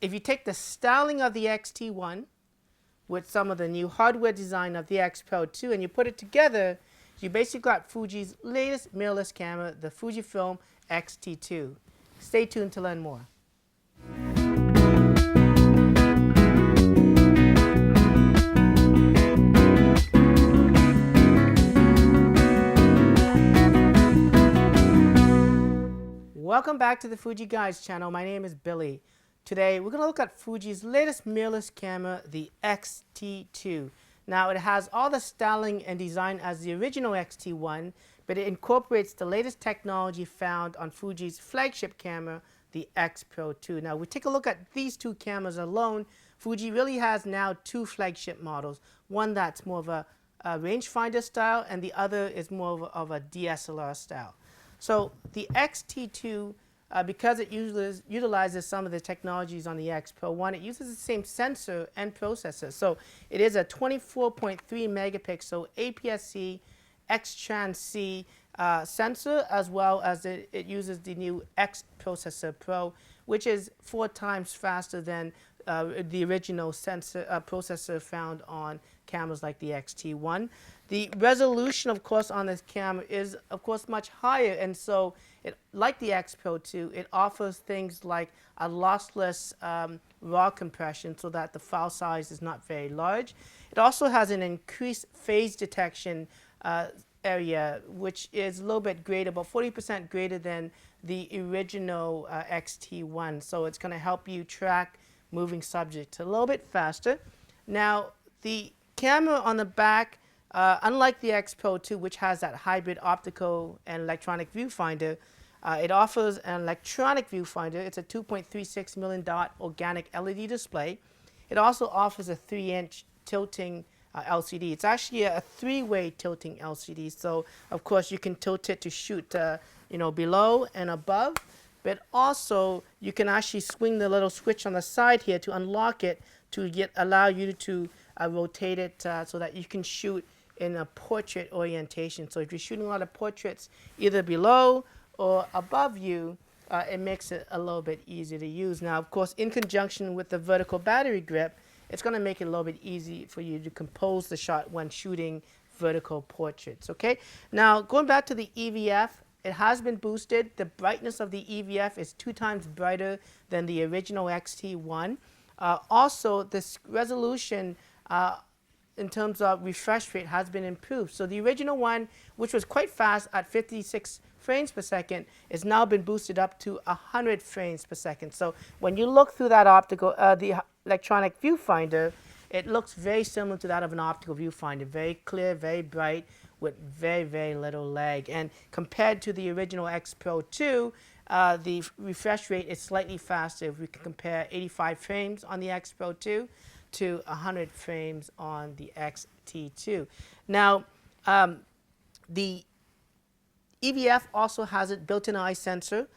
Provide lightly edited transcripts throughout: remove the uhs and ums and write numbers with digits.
if you take the styling of the X-T1 with some of the new hardware design of the X Pro 2 and you put it together, you basically got Fuji's latest mirrorless camera, the Fujifilm X-T2. Stay tuned to learn more. Welcome back to the Fuji Guys channel. My name is Billy. Today we're going to look at Fuji's latest mirrorless camera, the X-T2. Now it has all the styling and design as the original X-T1, but it incorporates the latest technology found on Fuji's flagship camera, the X Pro 2. Now we take a look at these two cameras alone. Fuji really has now two flagship models. One that's more of a rangefinder style and the other is more of a DSLR style. So the X-T2, because it utilizes some of the technologies on the X Pro 1, it uses the same sensor and processor. So it is a 24.3 megapixel APS-C X-Trans-C sensor, as well as it uses the new X Processor Pro, which is 4 times faster than the original processor found on cameras like the X-T1. The resolution, of course, on this camera is, of course, much higher, and so like the X Pro 2, it offers things like a lossless RAW compression so that the file size is not very large. It also has an increased phase detection area, which is a little bit greater, about 40% greater than the original X-T1. So it's going to help you track moving subjects a little bit faster. Now, the camera on the back, unlike the X Pro 2, which has that hybrid optical and electronic viewfinder, it offers an electronic viewfinder. It's a 2.36 million dot organic LED display. It also offers a 3-inch tilting LCD. It's actually a 3-way tilting LCD. So, of course, you can tilt it to shoot below and above. But also, you can actually swing the little switch on the side here to unlock it to allow you to rotate it so that you can shoot in a portrait orientation. So if you're shooting a lot of portraits either below or above you, it makes it a little bit easier to use. Now, of course, in conjunction with the vertical battery grip, it's going to make it a little bit easy for you to compose the shot when shooting vertical portraits. Okay. Now, going back to the EVF, it has been boosted. The brightness of the EVF is 2 times brighter than the original X-T1. Also, this resolution in terms of refresh rate has been improved. So the original one, which was quite fast at 56 frames per second, has now been boosted up to 100 frames per second. So when you look through that the electronic viewfinder, it looks very similar to that of an optical viewfinder. Very clear, very bright, with very, very little lag. And compared to the original X Pro 2, the refresh rate is slightly faster. If we can compare 85 frames on the X Pro 2 to 100 frames on the X-T2. Now, the EVF also has a built-in eye sensor.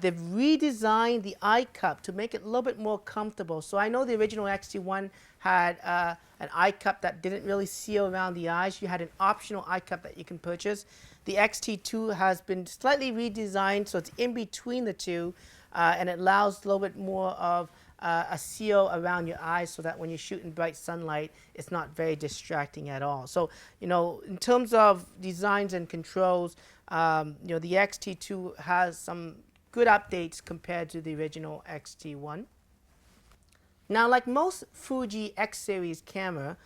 They've redesigned the eye cup to make it a little bit more comfortable. So I know the original X-T1 had an eye cup that didn't really seal around the eyes. You had an optional eye cup that you can purchase. The X-T2 has been slightly redesigned, so it's in between the two, and it allows a little bit more of a seal around your eyes so that when you shoot in bright sunlight, it's not very distracting at all. So, in terms of designs and controls, the X-T2 has some good updates compared to the original X-T1. Now, like most Fuji X series camera,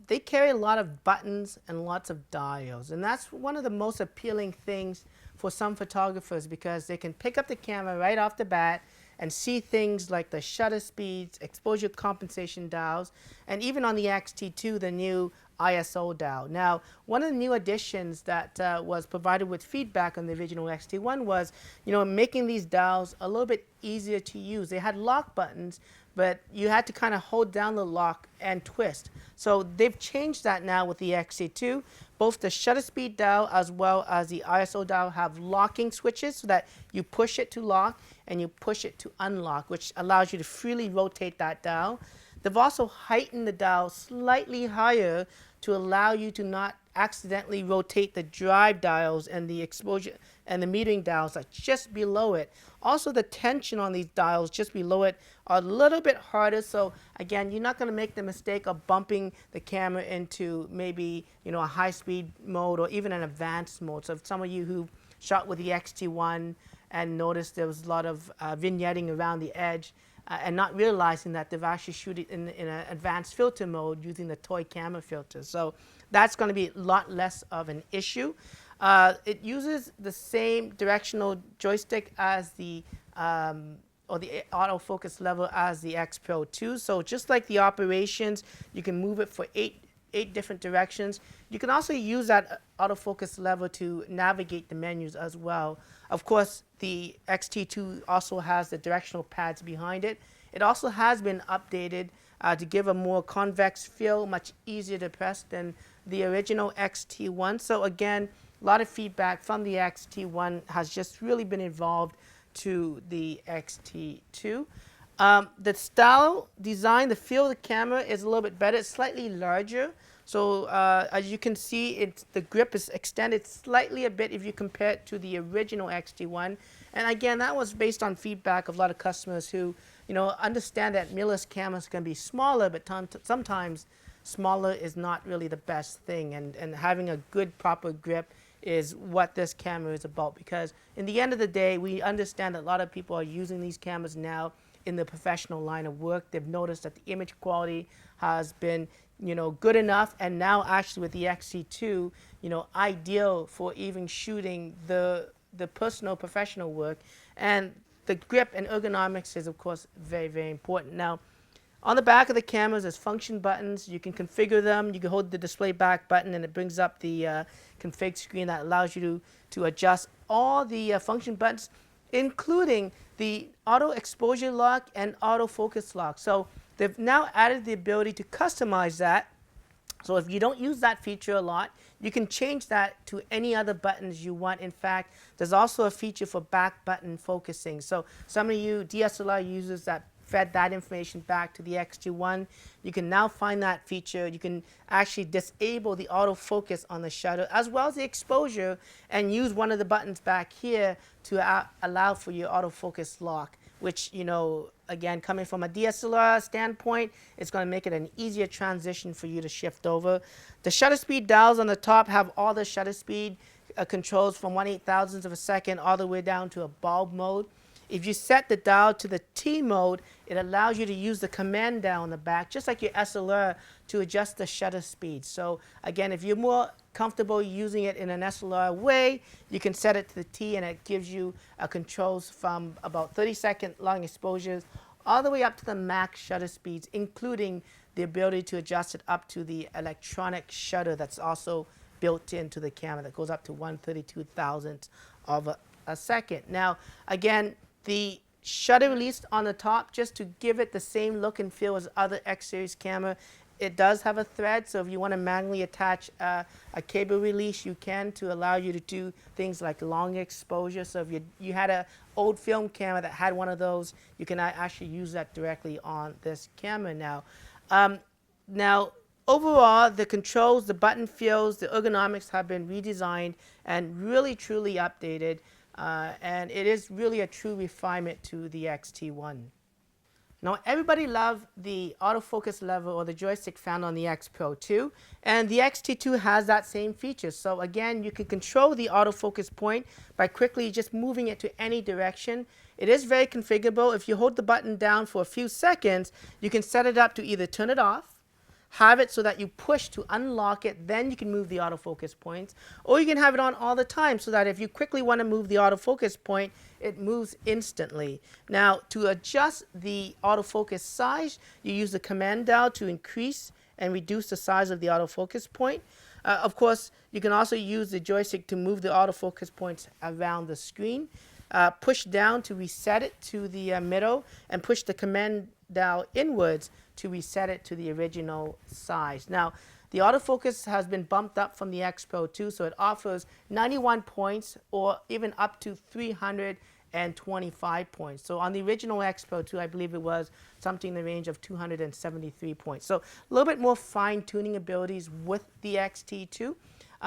they carry a lot of buttons and lots of dials, and that's one of the most appealing things for some photographers because they can pick up the camera right off the bat and see things like the shutter speeds, exposure compensation dials, and even on the X-T2, the new ISO dial. Now, one of the new additions that was provided with feedback on the original X-T1 was, making these dials a little bit easier to use. They had lock buttons, but you had to kind of hold down the lock and twist. So they've changed that now with the X-T2. Both the shutter speed dial as well as the ISO dial have locking switches so that you push it to lock and you push it to unlock, which allows you to freely rotate that dial. They've also heightened the dial slightly higher to allow you to not accidentally rotate the drive dials and the exposure and the metering dials are just below it. Also, the tension on these dials just below it are a little bit harder. So again, you're not going to make the mistake of bumping the camera into maybe, you know, a high-speed mode or even an advanced mode. So if some of you who shot with the X-T1 and noticed there was a lot of vignetting around the edge, and not realizing that they've actually shot it in an advanced filter mode using the toy camera filter. So that's going to be a lot less of an issue. It uses the same directional joystick as the or the autofocus lever as the X Pro 2. So just like the operations, you can move it for eight different directions. You can also use that autofocus lever to navigate the menus as well. Of course, the X-T2 also has the directional pads behind it. It also has been updated to give a more convex feel, much easier to press than the original X-T1. So again, a lot of feedback from the X-T1 has just really been evolved to the X-T2. The style, design, the feel of the camera is a little bit better. It's slightly larger. So as you can see, the grip is extended slightly a bit if you compare it to the original X-T1. And again, that was based on feedback of a lot of customers who, you know, understand that mirrorless cameras can be smaller, but sometimes smaller is not really the best thing. And having a good, proper grip is what this camera is about. Because in the end of the day, we understand that a lot of people are using these cameras now in the professional line of work. They've noticed that the image quality has been, you know, good enough, and now actually with the X-T2, you know, ideal for even shooting the personal professional work. And the grip and ergonomics is of course very, very important. Now, on the back of the cameras, there's function buttons. You can configure them. You can hold the display back button and it brings up the config screen that allows you to adjust all the function buttons, including the auto exposure lock and autofocus lock. So they've now added the ability to customize that. So if you don't use that feature a lot, you can change that to any other buttons you want. In fact, there's also a feature for back button focusing. So some of you DSLR users that fed that information back to the X-T1, you can now find that feature. You can actually disable the autofocus on the shutter as well as the exposure and use one of the buttons back here to allow for your autofocus lock, which, you know, again, coming from a DSLR standpoint, it's going to make it an easier transition for you to shift over. The shutter speed dials on the top have all the shutter speed controls from 1/8,000th of a second all the way down to a bulb mode. If you set the dial to the T mode, it allows you to use the command dial on the back, just like your SLR, to adjust the shutter speed. So again, if you're more comfortable using it in an SLR way, you can set it to the T and it gives you controls from about 30-second long exposures all the way up to the max shutter speeds, including the ability to adjust it up to the electronic shutter that's also built into the camera that goes up to 1/32,000th of a second. Now, again, the shutter release on the top, just to give it the same look and feel as other X-Series camera, it does have a thread. So if you want to manually attach a cable release, you can, to allow you to do things like long exposure. So if you had an old film camera that had one of those, you can actually use that directly on this camera now. Now, overall, the controls, the button feels, the ergonomics have been redesigned and really, truly updated. And it is really a true refinement to the X-T1. Now, everybody loved the autofocus lever or the joystick found on the X Pro 2, and the X-T2 has that same feature. So again, you can control the autofocus point by quickly just moving it to any direction. It is very configurable. If you hold the button down for a few seconds, you can set it up to either turn it off, have it so that you push to unlock it, then you can move the autofocus points, or you can have it on all the time so that if you quickly want to move the autofocus point, it moves instantly. Now, to adjust the autofocus size, you use the command dial to increase and reduce the size of the autofocus point. Of course, you can also use the joystick to move the autofocus points around the screen. Push down to reset it to the middle, and push the command dial inwards to reset it to the original size. Now, the autofocus has been bumped up from the X Pro 2, so it offers 91 points or even up to 300 225 points. So on the original X Pro 2, I believe it was something in the range of 273 points. So a little bit more fine-tuning abilities with the X-T2.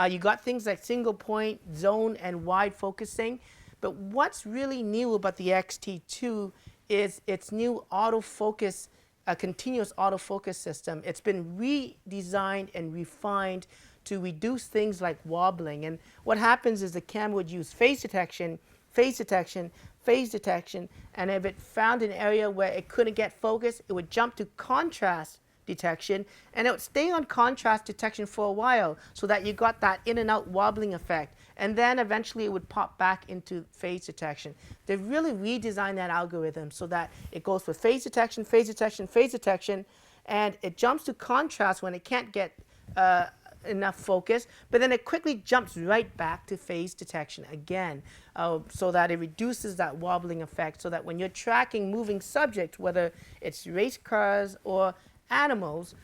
You got things like single point, zone, and wide focusing. But what's really new about the X-T2 is its new autofocus, a continuous autofocus system. It's been redesigned and refined to reduce things like wobbling. And what happens is the camera would use phase detection, phase detection, phase detection, and if it found an area where it couldn't get focus, it would jump to contrast detection, and it would stay on contrast detection for a while so that you got that in and out wobbling effect. And then eventually it would pop back into phase detection. They've really redesigned that algorithm so that it goes with phase detection, phase detection, phase detection, and it jumps to contrast when it can't get enough focus, but then it quickly jumps right back to phase detection again, so that it reduces that wobbling effect, so that when you're tracking moving subjects, whether it's race cars or animals,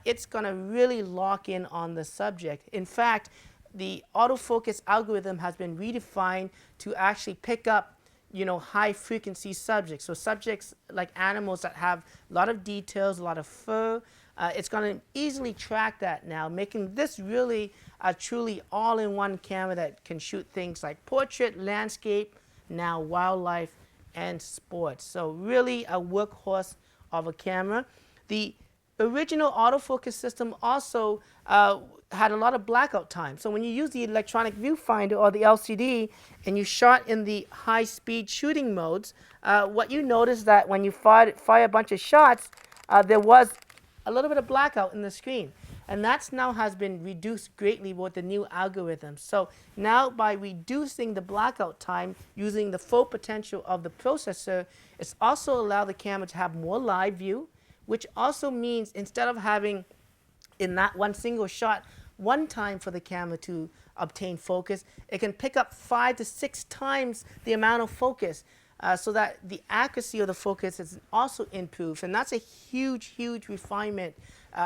it's going to really lock in on the subject. In fact, the autofocus algorithm has been redefined to actually pick up, you know, high frequency subjects. So subjects like animals that have a lot of details, a lot of fur, it's going to easily track that now, making this really a truly all-in-one camera that can shoot things like portrait, landscape, now wildlife, and sports. So really a workhorse of a camera. The original autofocus system also had a lot of blackout time. So when you use the electronic viewfinder or the LCD and you shot in the high-speed shooting modes, what you notice that when you fire a bunch of shots, there was a little bit of blackout in the screen. And that now has been reduced greatly with the new algorithm. So now by reducing the blackout time using the full potential of the processor, it's also allowed the camera to have more live view, which also means instead of having in that one single shot one time for the camera to obtain focus, it can pick up 5 to 6 times the amount of focus, so that the accuracy of the focus is also improved. And that's a huge, huge refinement,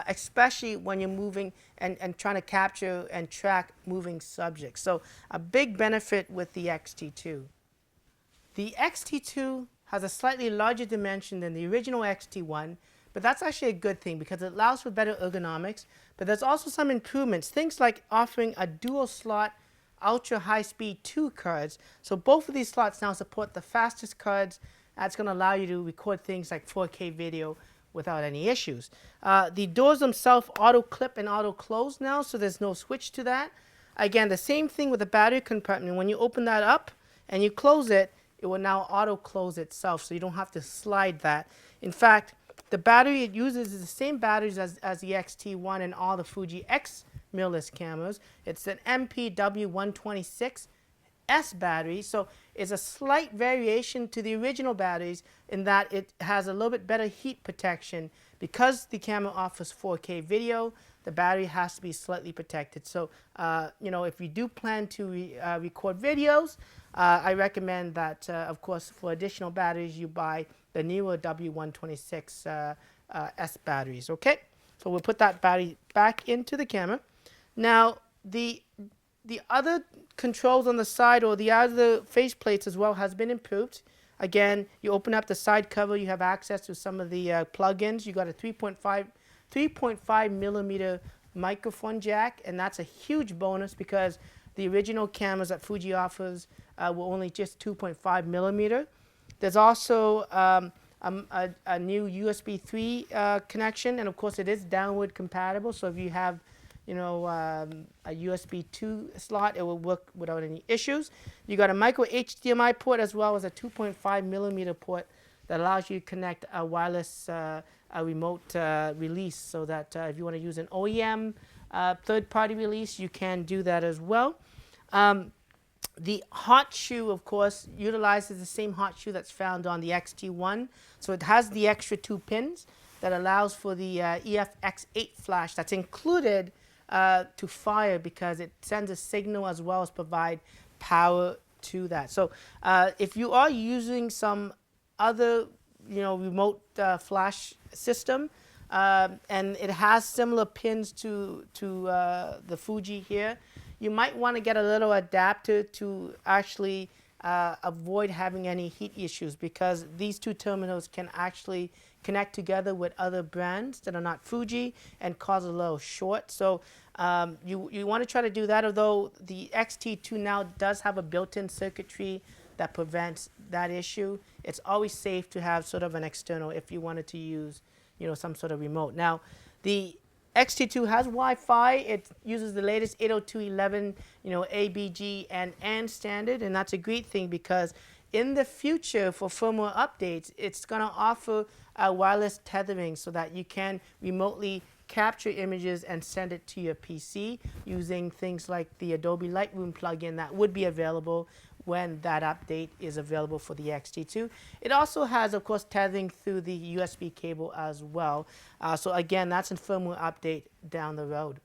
especially when you're moving and trying to capture and track moving subjects. So a big benefit with the X-T2. The X-T2 has a slightly larger dimension than the original X-T1, but that's actually a good thing because it allows for better ergonomics. But there's also some improvements, things like offering a dual slot ultra high speed 2 cards. So both of these slots now support the fastest cards. That's going to allow you to record things like 4K video without any issues. The doors themselves auto clip and auto close now, so there's no switch to that. Again, the same thing with the battery compartment. When you open that up and you close it, it will now auto close itself, so you don't have to slide that. In fact, the battery it uses is the same batteries as the X-T1 and all the Fuji X mirrorless cameras. It's an MPW126S battery, so it's a slight variation to the original batteries in that it has a little bit better heat protection. Because the camera offers 4K video, the battery has to be slightly protected. So, you know, if you do plan to record videos, I recommend that, of course, for additional batteries, you buy the newer W126S batteries, okay? So we'll put that battery back into the camera. Now, the other controls on the side or the other faceplates as well has been improved. Again, you open up the side cover, you have access to some of the plugins. You got a 3.5 millimeter microphone jack, and that's a huge bonus because the original cameras that Fuji offers were only just 2.5 millimeter. There's also a new USB 3 connection, and of course it is downward compatible. So if you have, you know, a USB 2 slot, it will work without any issues. You got a micro HDMI port as well as a 2.5 millimeter port that allows you to connect a wireless remote release, so that if you want to use an OEM third-party release, you can do that as well. The hot shoe, of course, utilizes the same hot shoe that's found on the X-T1. So it has the extra 2 pins that allows for the EFX8 flash that's included to fire, because it sends a signal as well as provide power to that. So if you are using some other, you know, remote flash system, and it has similar pins to the Fuji here, you might want to get a little adapter to actually avoid having any heat issues, because these two terminals can actually connect together with other brands that are not Fuji and cause a little short. So you want to try to do that, although the X-T2 now does have a built-in circuitry that prevents that issue. It's always safe to have sort of an external if you wanted to use, some sort of remote. Now, the X-T2 has Wi-Fi. It uses the latest 802.11, ABG and standard, and that's a great thing, because in the future for firmware updates, it's going to offer wireless tethering so that you can remotely capture images and send it to your PC using things like the Adobe Lightroom plugin that would be available when that update is available for the X-T2. It also has, of course, tethering through the USB cable as well. So again, that's a firmware update down the road.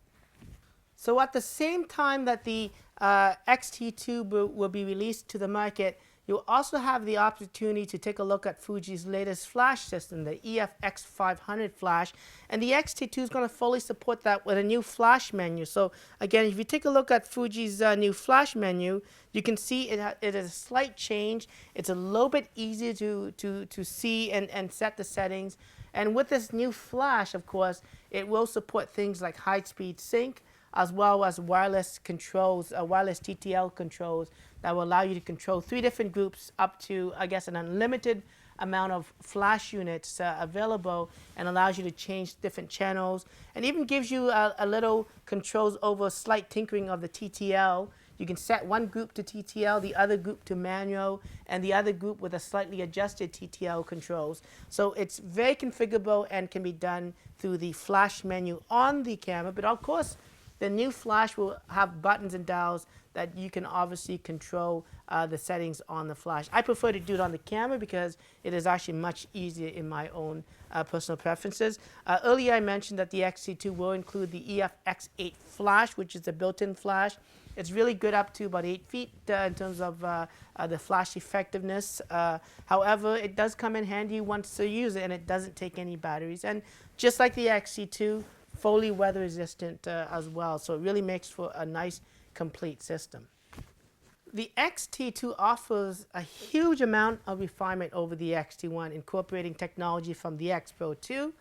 So at the same time that the X-T2 will be released to the market, you'll also have the opportunity to take a look at Fuji's latest flash system, the EFX500 flash, and the X-T2 is going to fully support that with a new flash menu. So again, if you take a look at Fuji's new flash menu, you can see it is a slight change. It's a little bit easier to see and set the settings. And with this new flash, of course, it will support things like high-speed sync, as well as wireless controls, wireless TTL controls that will allow you to control 3 different groups up to, I guess, an unlimited amount of flash units available, and allows you to change different channels, and even gives you a little controls over slight tinkering of the TTL. You can set one group to TTL, the other group to manual, and the other group with a slightly adjusted TTL controls. So it's very configurable and can be done through the flash menu on the camera. But of course, the new flash will have buttons and dials that you can obviously control the settings on the flash. I prefer to do it on the camera because it is actually much easier in my own personal preferences. Earlier I mentioned that the X-T2 will include the EFX8 flash, which is a built-in flash. It's really good up to about 8 feet in terms of the flash effectiveness. However, it does come in handy once you use it, and it doesn't take any batteries. And just like the X-T2, fully weather resistant as well. So it really makes for a nice complete system. The X-T2 offers a huge amount of refinement over the X-T1, incorporating technology from the X Pro 2,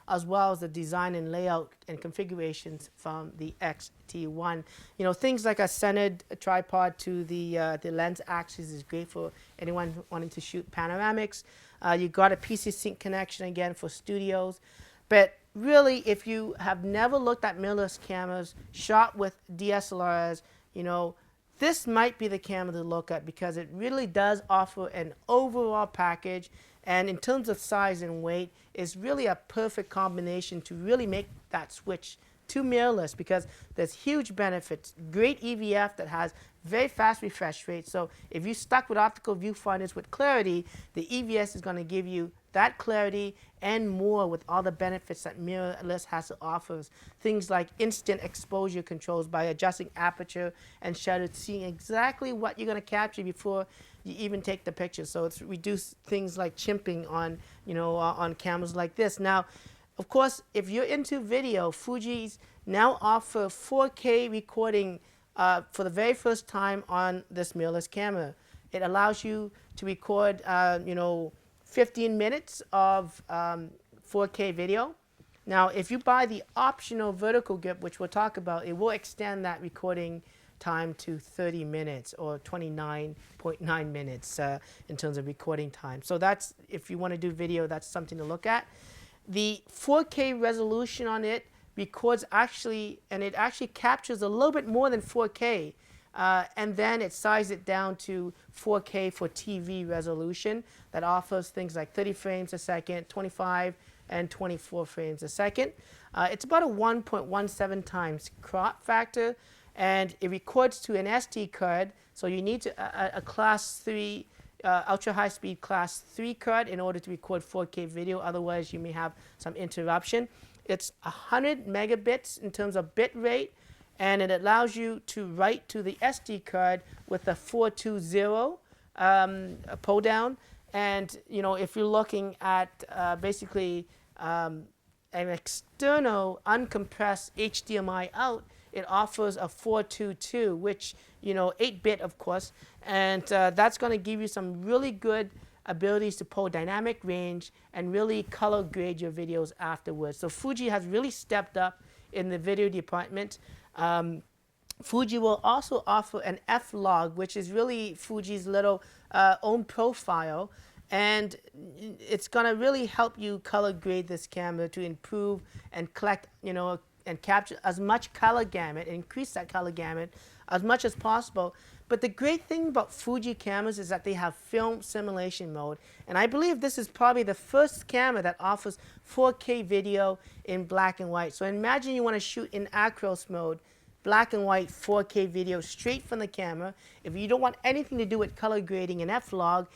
as well as the design and layout and configurations from the X-T1. Things like a centered tripod to the lens axis is great for anyone wanting to shoot panoramics. You got a PC sync connection again for studios. But really, if you have never looked at mirrorless cameras shot with DSLRs, this might be the camera to look at, because it really does offer an overall package, and in terms of size and weight, is really a perfect combination to really make that switch to mirrorless, because there's huge benefits. Great EVF that has very fast refresh rate. So if you're stuck with optical viewfinders with clarity, the EVS is going to give you that clarity and more, with all the benefits that mirrorless has to offer. Things like instant exposure controls by adjusting aperture and shutter, seeing exactly what you're going to capture before you even take the picture. So it's reduced things like chimping on, on cameras like this. Now, of course, if you're into video, Fuji's now offer 4K recording for the very first time on this mirrorless camera. It allows you to record, 15 minutes of 4K video. Now, if you buy the optional vertical grip, which we'll talk about, it will extend that recording time to 30 minutes or 29.9 minutes in terms of recording time. So that's, if you want to do video, that's something to look at. The 4K resolution on it records and it actually captures a little bit more than 4K. And then it sizes it down to 4K for TV resolution that offers things like 30 frames a second, 25 and 24 frames a second. It's about a 1.17 times crop factor, and it records to an SD card. So you need a class 3, ultra high speed class 3 card in order to record 4K video. Otherwise, you may have some interruption. It's 100 megabits in terms of bit rate, and it allows you to write to the SD card with a 420 pull down. And if you're looking at basically an external uncompressed HDMI out, it offers a 422, which, 8-bit, of course, and that's going to give you some really good abilities to pull dynamic range and really color grade your videos afterwards. So Fuji has really stepped up in the video department. Fuji will also offer an F-log, which is really Fuji's little own profile, and it's going to really help you color grade this camera to improve and collect, and capture as much color gamut, increase that color gamut as much as possible. But the great thing about Fuji cameras is that they have film simulation mode, and I believe this is probably the first camera that offers 4K video in black and white. So imagine you want to shoot in acros mode, black and white 4K video straight from the camera. If you don't want anything to do with color grading and F-log,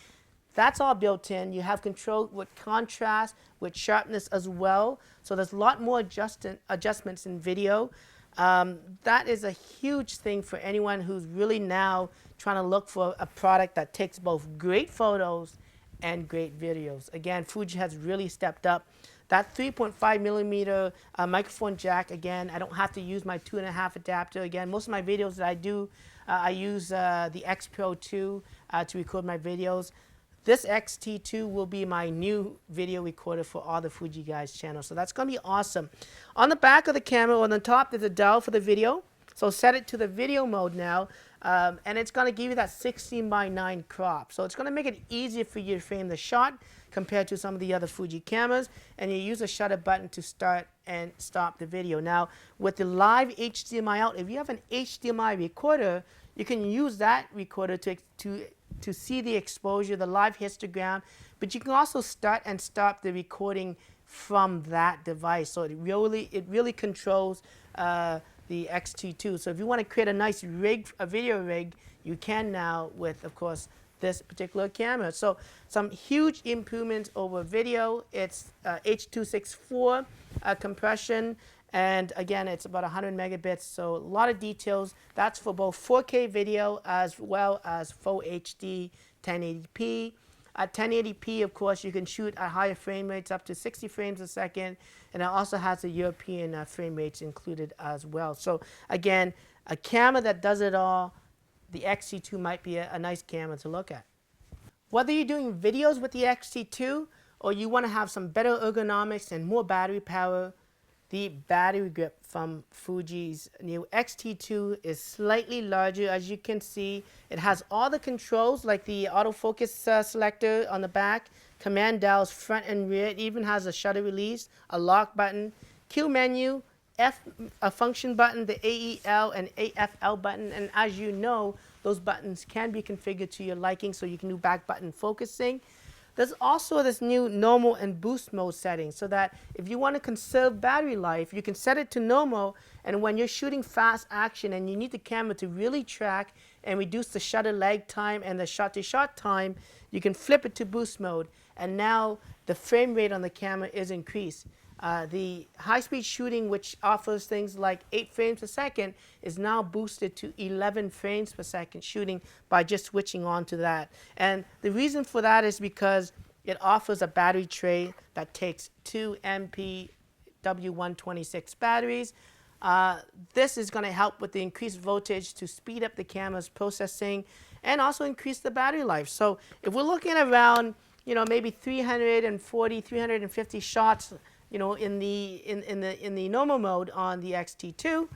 that's all built in. You have control with contrast, with sharpness as well. So there's a lot more adjustments in video. That is a huge thing for anyone who's really now trying to look for a product that takes both great photos and great videos. Again, Fuji has really stepped up. That 3.5 millimeter microphone jack, again, I don't have to use my 2.5 adapter. Again, most of my videos that I do, I use the X Pro 2 to record my videos. This X-T2 will be my new video recorder for all the Fuji Guys channels. So that's going to be awesome. On the back of the camera, on the top, there's a dial for the video. So set it to the video mode now. And it's going to give you that 16:9 crop. So it's going to make it easier for you to frame the shot compared to some of the other Fuji cameras. And you use a shutter button to start and stop the video. Now, with the live HDMI out, if you have an HDMI recorder, you can use that recorder to see the exposure, the live histogram, but you can also start and stop the recording from that device. So it really controls the X-T2. So if you want to create a nice rig, a video rig, you can now with, of course, this particular camera. So some huge improvements over video. It's H.264 compression. And again, it's about 100 megabits, so a lot of details. That's for both 4K video as well as Full HD 1080p. At 1080p, of course, you can shoot at higher frame rates up to 60 frames a second, and it also has the European frame rates included as well. So again, a camera that does it all, the X-T2 might be a nice camera to look at. Whether you're doing videos with the X-T2 or you want to have some better ergonomics and more battery power, the battery grip from Fuji's new X-T2 is slightly larger. As you can see, it has all the controls like the autofocus selector on the back, command dials front and rear. It even has a shutter release, a lock button, Q menu, a function button, the AEL and AFL button. And as you know, those buttons can be configured to your liking, so you can do back button focusing. There's also this new normal and boost mode setting, so that if you want to conserve battery life, you can set it to normal, and when you're shooting fast action and you need the camera to really track and reduce the shutter lag time and the shot-to-shot time, you can flip it to boost mode, and now the frame rate on the camera is increased. The high-speed shooting, which offers things like 8 frames per second, is now boosted to 11 frames per second shooting by just switching on to that. And the reason for that is because it offers a battery tray that takes 2 MP W126 batteries. This is going to help with the increased voltage to speed up the camera's processing and also increase the battery life. So if we're looking at around, maybe 340, 350 shots, in the normal mode on the X-T2,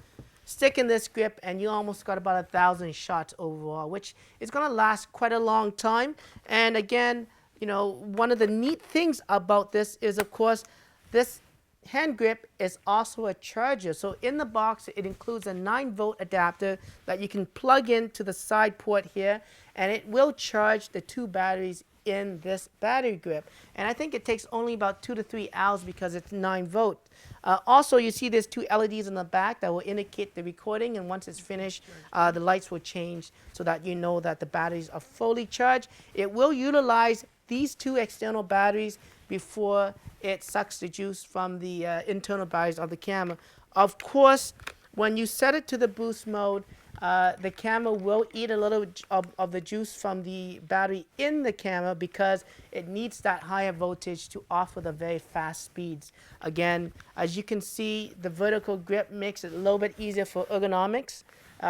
stick in this grip and you almost got about 1,000 shots overall, which is going to last quite a long time. And again, one of the neat things about this is, of course, this hand grip is also a charger. So in the box, it includes a 9-volt adapter that you can plug into the side port here, and it will charge the 2 batteries in this battery grip. And I think it takes only about 2 to 3 hours because it's 9-volt. Also, you see there's 2 LEDs in the back that will indicate the recording, and once it's finished, the lights will change so that you know that the batteries are fully charged. It will utilize these 2 external batteries before it sucks the juice from the internal batteries of the camera. Of course, when you set it to the boost mode, the camera will eat a little of the juice from the battery in the camera because it needs that higher voltage to offer the very fast speeds. Again, as you can see, the vertical grip makes it a little bit easier for ergonomics,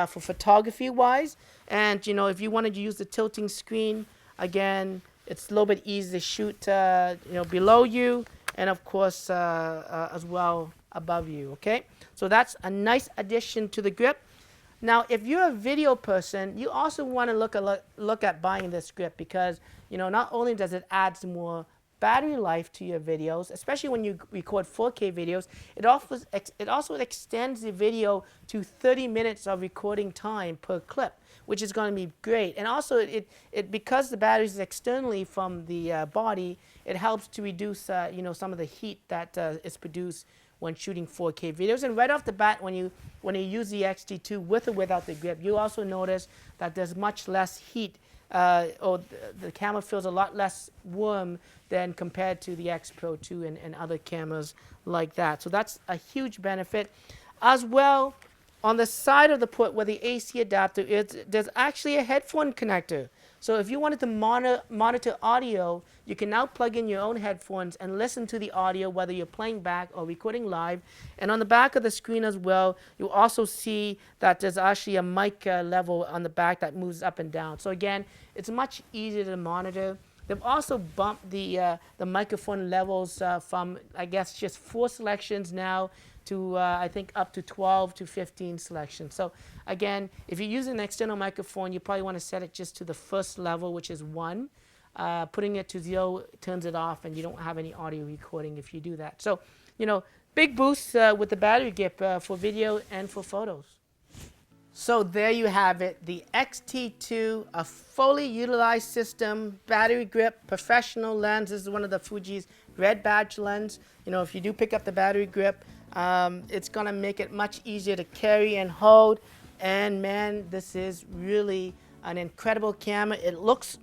for photography wise. And you know, if you wanted to use the tilting screen, again, it's a little bit easier to shoot you know, below you, and of course as well above you. Okay, so that's a nice addition to the grip. Now, if you're a video person, you also want to look at buying this grip because, you know, not only does it add some more battery life to your videos, especially when you record 4K videos, it also extends the video to 30 minutes of recording time per clip, which is going to be great. And also, because the battery is externally from the body, it helps to reduce you know, some of the heat that is produced when shooting 4K videos. And right off the bat, when you use the X-T2 with or without the grip, you also notice that there's much less heat, or the camera feels a lot less warm than compared to the X Pro 2 and other cameras like that. So that's a huge benefit. As well, on the side of the port where the AC adapter is, there's actually a headphone connector. So if you wanted to monitor audio, you can now plug in your own headphones and listen to the audio, whether you're playing back or recording live. And on the back of the screen as well, you'll also see that there's actually a mic level on the back that moves up and down. So again, it's much easier to monitor. They've also bumped the microphone levels from, I guess, just 4 selections now to I think up to 12 to 15 selections. So again, if you use an external microphone, you probably want to set it just to the first level, which is 1. Putting it to 0 turns it off, and you don't have any audio recording if you do that. So, you know, big boost with the battery grip for video and for photos. So there you have it, the X-T2, a fully utilized system, battery grip, professional lens. This is one of the Fuji's red badge lens. You know, if you do pick up the battery grip, it's gonna make it much easier to carry and hold. And man, this is really an incredible camera. It looks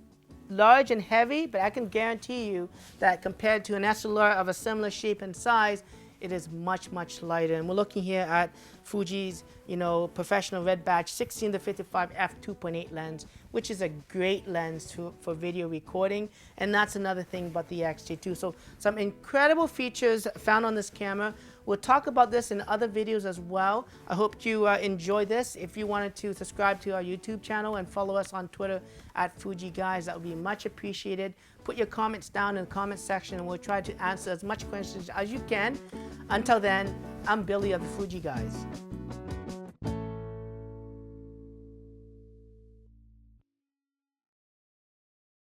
large and heavy, but I can guarantee you that compared to an SLR of a similar shape and size, it is much, much lighter. And we're looking here at Fuji's, you know, professional red badge 16-55 f2.8 lens, which is a great lens for video recording. And that's another thing about the X-T2. So some incredible features found on this camera. We'll talk about this in other videos as well. I hope you enjoy this. If you wanted to subscribe to our YouTube channel and follow us on Twitter at Fuji Guys, that would be much appreciated. Put your comments down in the comment section and we'll try to answer as much questions as you can. Until then, I'm Billy of the Fuji Guys.